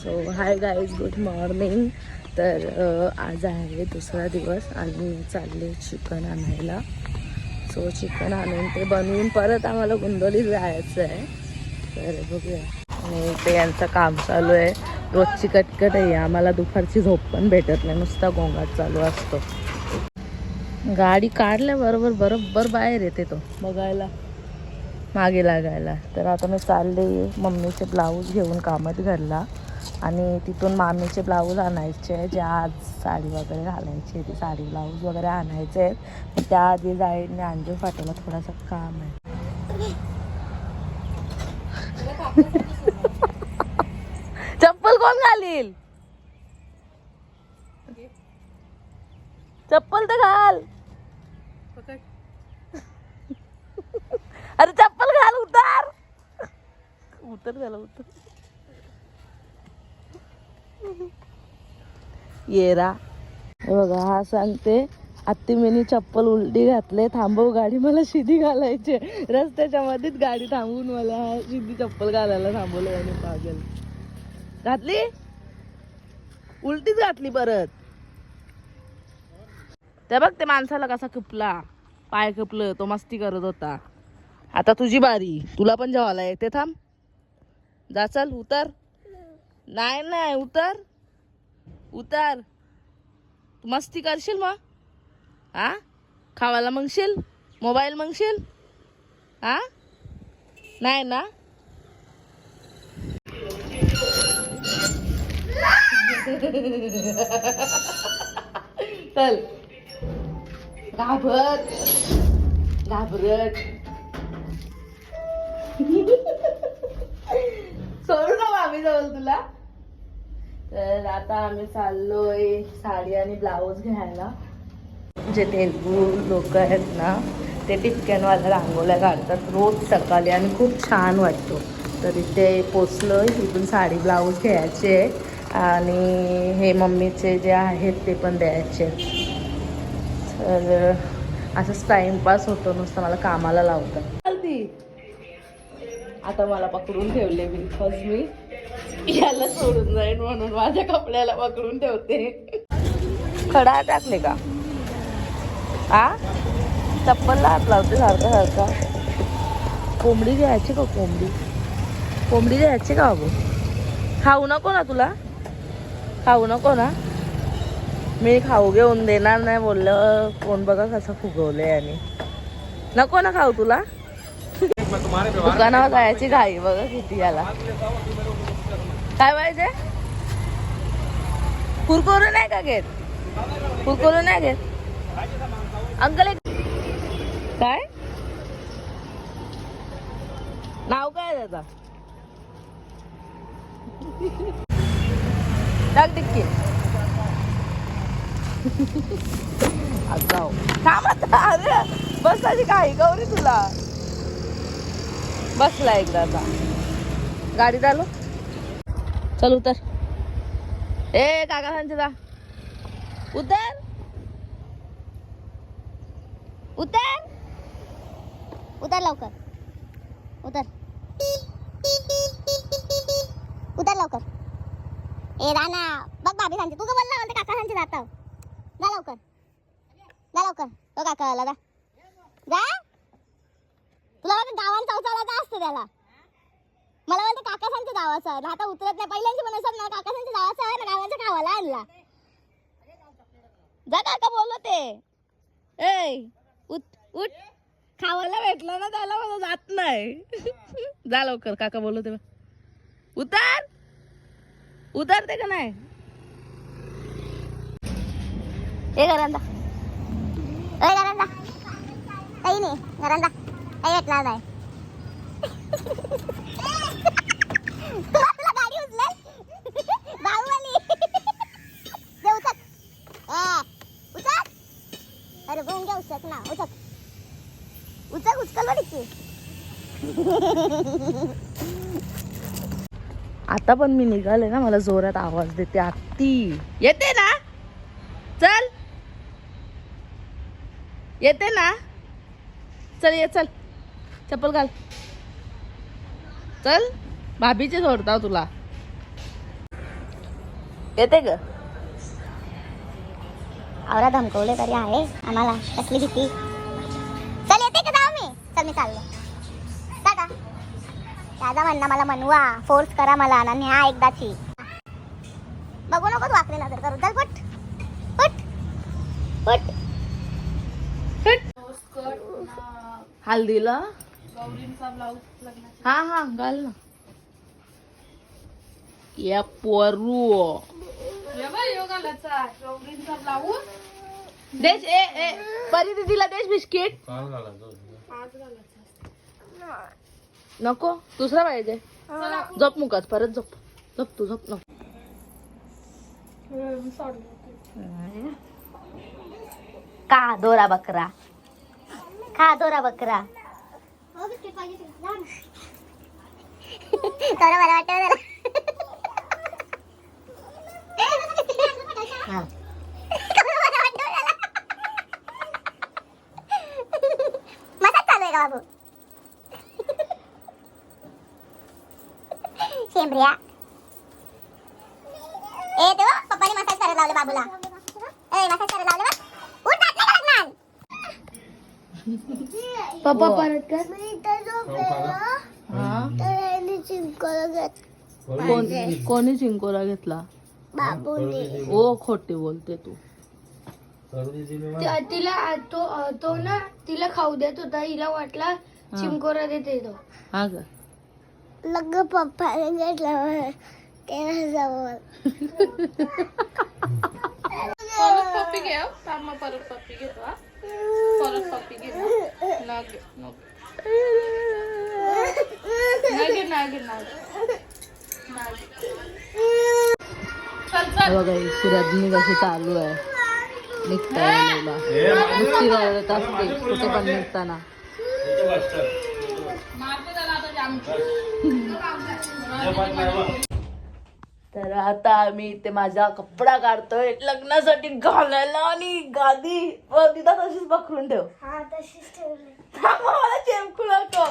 So hi guys, good morning. तर आज आहे दुसरा दिवस आणि मी चालले चिकन आणायला. सो चिकन आणून ते बनवून परत आम्हाला गुंदोली जायचं आहे. तर बघूया. आणि ते यांचं काम चालू आहे. रोजची कटकट आहे. आम्हाला दुपारची झोप पण भेटत नाही, नुसता गोंगाट चालू असतो. गाडी काढल्याबरोबर बरोबर बाहेर येते तो बघायला, मागे लागायला. तर आता मी चालले मम्मीचे ब्लाऊज घेऊन कामात घरला आणि तिथून मामीचे ब्लाऊज आणायचे, जे आज साडी वगैरे घालायची ती साडी ब्लाऊज वगैरे आणायचे आहेत. त्याआधी जाईन अंजू फाट्याला थोडासा काम आहे. चप्पल कोण घालील? चप्पल तर घाल. अरे चप्पल घाल, उतर उतर झाला उतर. येरा बघा, हा सांगते आत्ती मीनी चप्पल उलटी घातले, थांबव गाडी, मला शिधी घालायचे. रस्त्याच्या मध्येच गाडी थांबवून मला शिधी चप्पल घालायला थांबवलं आणि पागल घातली, उलटीच घातली परत. ते बघ ते माणसाला कसा कपला, पाय कपलं, तो मस्ती करत होता. आता तुझी बारी, तुला पण जेवायला येते. थांब, जा, चल उतर. नाही नाही उतर उतर. तू मस्ती करशील मग? हा, खावायला मागशील, मोबाईल मागशील? हा, नाही ना. चल, घाबरत सोडू ना मामी जवळ तुला. तर आता आम्ही चाललोय साडी आणि ब्लाऊज घ्यायला. जे तेलगू लोक आहेत ना, ते टिपक्यांवाल्या रांगोळ्या काढतात रोज सकाळी आणि खूप छान वाटतो. तर इथे पोचलो, इथून साडी ब्लाऊज घ्यायचे आणि हे मम्मीचे जे आहेत ते पण द्यायचे. तर असंच टाइमपास होतो, नुसतं मला कामाला लावतात. आता मला पकडून ठेवले बिकॉज मी याला सोडून जाईन म्हणून माझ्या कपड्याला पकडून ठेवते. खडा टाकले का? आ, चप्पलला हात लावते सारखा सारखा. कोंबडी घ्यायची का? कोंबडी घ्यायची का बाबू? खाऊ नको ना तुला? खाऊ नको ना? मी खाऊ घेऊन देणार नाही बोललं. कोण बघा कसं फुगवलंय. आणि नको ना खाऊ तुला? दुकानावर जायची घाई बघा किती याला. काय पाहिजे? कुरकुरे नाही का घेत? कुरकुरे नाही घेत अंकल. काय नाव काय त्याचा? टाक टिक्की. अरे बसायची काही गौरी तुला. बसला एकदा आता गाडी चालू. चल उतर. ए काका सांगते जा, उतर उतर उतर लवकर. उतर उतर लवकर. ए राणा बघ, भाभी सांगते, तू का बोलला म्हणते काका सांगते जाता. जा लवकर, जा लवकर. तो काका आला, जा जा. तुला वाटतं गावान चौचाळायचं असतं त्याला. मला वाटतं काका सांगते जावाचं. आता उतरत नाही. पहिल्यांची म्हणत ना काका सांगते जावाचं आहे ना, गावांच्या गावाला आणला. जा काका बोलते. ए उठ उठ. खावायला भेटलं ना त्याला, मला जात नाही. जा लवकर, काका बोलवते. उतर, उतरते का नाही? ए घरांदा, ए घरांदा, काही नाही घरांदा, काही भेटणार नाही. तुला गाडी उचल बाहुबली. जे उचक, उचक. अरे बोंगे उचक ना, उचक उचक. उचकल बडी. आता पण मी निघाले ना, मला जोरात आवाज देते आत्ती. येते ना? चल, येते ना? चल ये, चल चप्पल घाल, चल. भाभीचे सोडता तुला. येते ग. आवरा धमकवले तरी आहे आम्हाला कसली भीती. चल येते का जाऊ मी. चल मी चाललो. टाटा. दादा म्हणणं मला मनवा फोर्स करा मला ना न्या एकदाची. बघू नकोस वाकले नजर करू. चल पट पट पट. हल्दीला हा हा घाल ना. या पोरू देश ए परी दीदीला देश बिस्किट. नको दुसरा पाहिजे. झोप मुकाच परत झोप. झोप तू झोप नको. का दोरा बकरा. खा दोरा बकरा. थोडं बरं वाटतं जरा. मसाज चालू आहे का बाबू. शेंबऱ्या ए देव पप्पाने मसाज करायला लावले बाबूला. ए मसाज करायला लावले बा. उठ जात नाही का लग्नात. पप्पा परत कर. कोणी चिंकोरा घेतला. ओ खोटे बोलते तू. तिला तो ना तिला खाऊ देत होता. हिला वाटला चिमकोरा देते तो. हा ग लग पप्पाने घेतला त्याजवळ. परत पप्पी घे. परत पप्पी घेतो. परत पप्पी घे. बघा रजनी कशी चालू आहे. निघताय नुसती रडत असते कुठे पण निघताना. तर आता आम्ही इथे माझा कपडा काढतोय लग्नासाठी घालायला. आणि गादी व तिथं तशीच पकडून ठेव. हा तशीच ठेवली. मला चेमकू नको.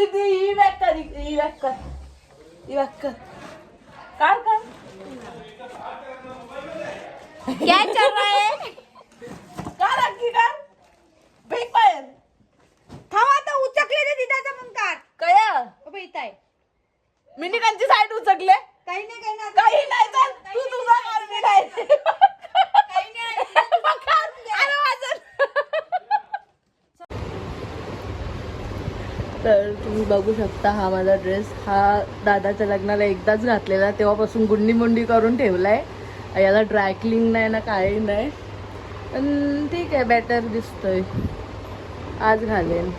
ही बॅग कर. ही बॅग कर. ही बॅग कर. काय काय क्या चल रहा है. का राखी का फेक बाहेर. थांबा आता उचकले रे दिदाचा मग काढ. कया इथं आहे. मिनिकांची साईड उचकले. काही नाही काही नाही चाल तू तुझा काढ. मी नाही. तर तुम्ही बघू शकता हा माझा ड्रेस. हा दादाच्या लग्नाला एकदाच घातलेला. तेव्हापासून गुंडी मुंडी करून ठेवलाय. याला ड्रायक्लिंग नाही ना काही नाही. पण ठीक आहे बेटर दिसतोय. आज घालेन.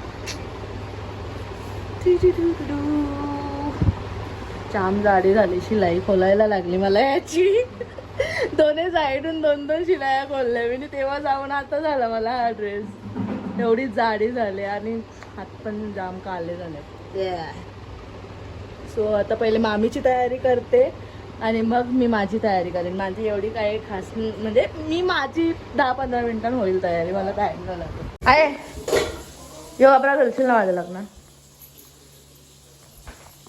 जाम जाडी झाली. शिलाई खोलायला लागली मला याची. दोन्ही साईडून 2-2 शिलाया खोलल्या मी. तेव्हा जाऊन आता झाला मला हा ड्रेस. एवढी जाडी झाली आणि हात पण जाम काले झाले. सो आता पहिले मामीची तयारी करते आणि मग मी माझी तयारी करेन. माझी एवढी काही खास म्हणजे मी माझी 10-15 मिनिटांत होईल तयारी. मला टाइम नाही लागत आहे. यो आपला घालशील ना माझं लग्न.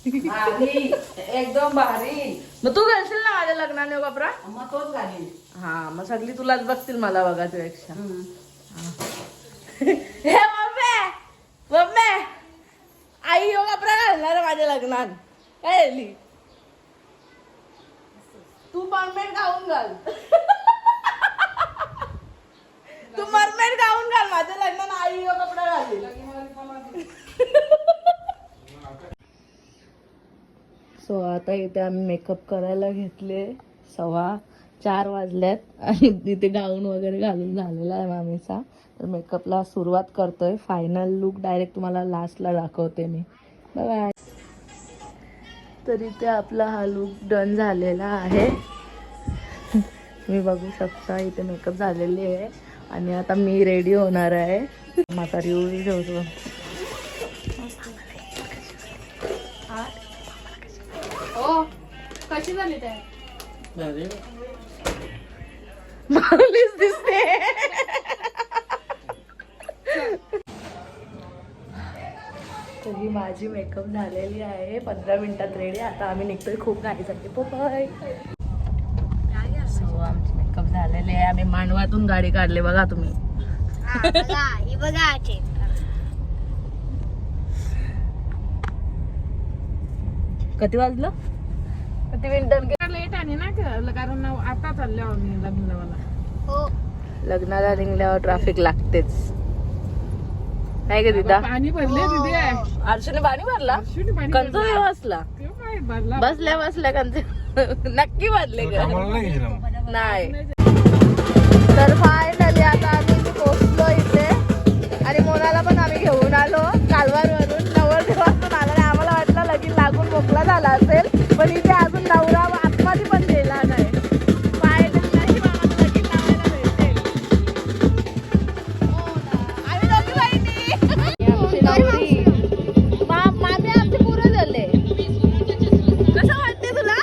एकदम भारी. मग तू घालशील ना माझ्या लग्नाने कपडा. मग तोच घालील. हा मग सगळी तुलाच बघतील मला बघायच्यापेक्षा. हे मम्मी आई यो कपडा घालणार माझ्या लग्नात. काय झाली तू मरमेड गाऊन घाल. तू मरमेड गाऊन घाल माझ्या लग्नात. आई यो कपडा घालील. सो आता इथे आम्ही मेकअप करायला घेतले. 4:15 वाजल्यात आणि इथे गाऊन वगैरे घालून झालेला आहे मामीचा. तर मेकअपला सुरुवात करतोय. फायनल लुक डायरेक्ट तुम्हाला लास्टला दाखवते मी. बघा तर इथे आपला हा लुक डन झालेला आहे. तुम्ही बघू शकता इथे मेकअप झालेली आहे आणि आता मी रेडी होणार आहे. माझा रिव्ह्यू ठेवतो. कशी झाली ते. माऊलीच दिसते. तर ही माझी मेकअप झालेली आहे 15 मिनिटात रेडी. आता आम्ही निघतोय खूप घाईसाठी. बाय. सो आमची मेकअप झालेली आहे. आम्ही मांडवातून गाडी काढली बघा तुम्ही. किती वाजलं? किती मिनिटांनी? लेट आहे ना कारण आता चालले आम्ही लग्नाला. लग्नाला निघल्यावर ट्रॅफिक लागतेच नाही का दिदा? पाणी भरले तिथे. अर्जुने पाणी भरला कंच बसला बसल्या बसल्या कंच नक्की भरले का नाही. तर फायनली आता आम्ही पोहोचलो इथे आणि मोनाला पण आम्ही घेऊन आलो कालवारवरून. नवरदेवातून आला आणि आम्हाला वाटलं लगीन लागून मोकळा झाला असेल, पण इथे अजून नवरा आतमध्ये पण गेला नाही. फायनली नाही आम्हाला लगीन लावायला भेटेल. आम्ही दोघी बहिणी. आमची नवरी मामी आमचे पुरं झाले. कसं वाटते तुला?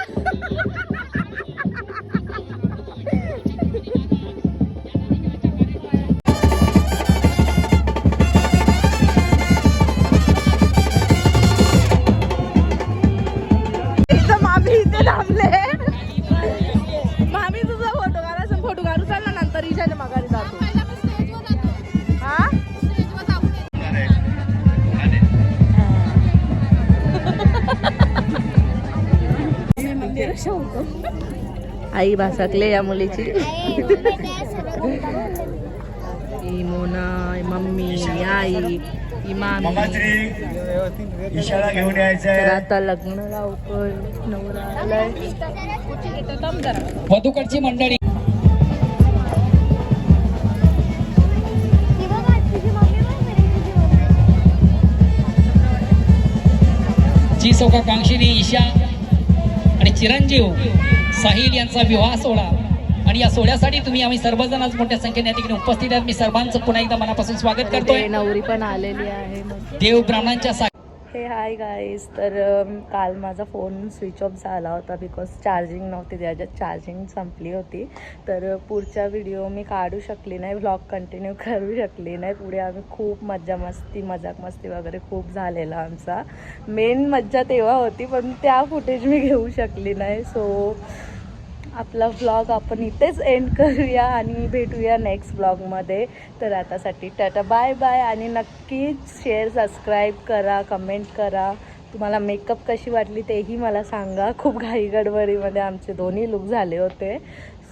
मामी इथे थांबले. मामी तुझा फोटो काढा. फोटो काढू चाल ना नंतर ईशाच्या माघारी जातो. हा आई भासाकले या मुलीची. ही मोना, मम्मी, आई, ही मामी. इशारा घेऊन यायचा तर आता लग्न लवकर नवरा आलाय. वधूकडची मंडळी जी सौकाकांक्षिणी ईशा आणि चिरंजीव साहिल यांचा विवाह सोहळा आणि या सोहळ्यासाठी तुम्ही आम्ही सर्वजण आज मोठ्या संख्येने या ठिकाणी उपस्थित आहेत. मी सर्वांचं पुन्हा एकदा मनापासून स्वागत करतोय. नवरी पण आलेली आहे. देव ब्राह्मणांच्या हे हाय गाईज. तर काल माझा फोन स्विच ऑफ झाला होता बिकॉज चार्जिंग नव्हती त्याच्यात. चार्जिंग संपली होती. तर पुढचा व्हिडिओ मी काढू शकली नाही, व्लॉग कंटिन्यू करू शकली नाही. पुढे आम्ही खूप मजाक मस्ती वगैरे खूप झालेला आमचा. मेन मज्जा तेव्हा होती पण त्या फुटेज मी घेऊ शकली नाही. सो आपला व्लॉग आपण इथेच एंड करूया आणि भेटूया नेक्स्ट व्लॉगमध्ये. तर आतासाठी टाटा बाय बाय. आणि नक्कीच शेअर सबस्क्राईब करा, कमेंट करा. तुम्हाला मेकअप कशी वाटली तेही मला सांगा. खूप घाई गडबडीमध्ये आमचे दोन्ही लुक झाले होते.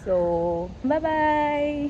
So bye bye.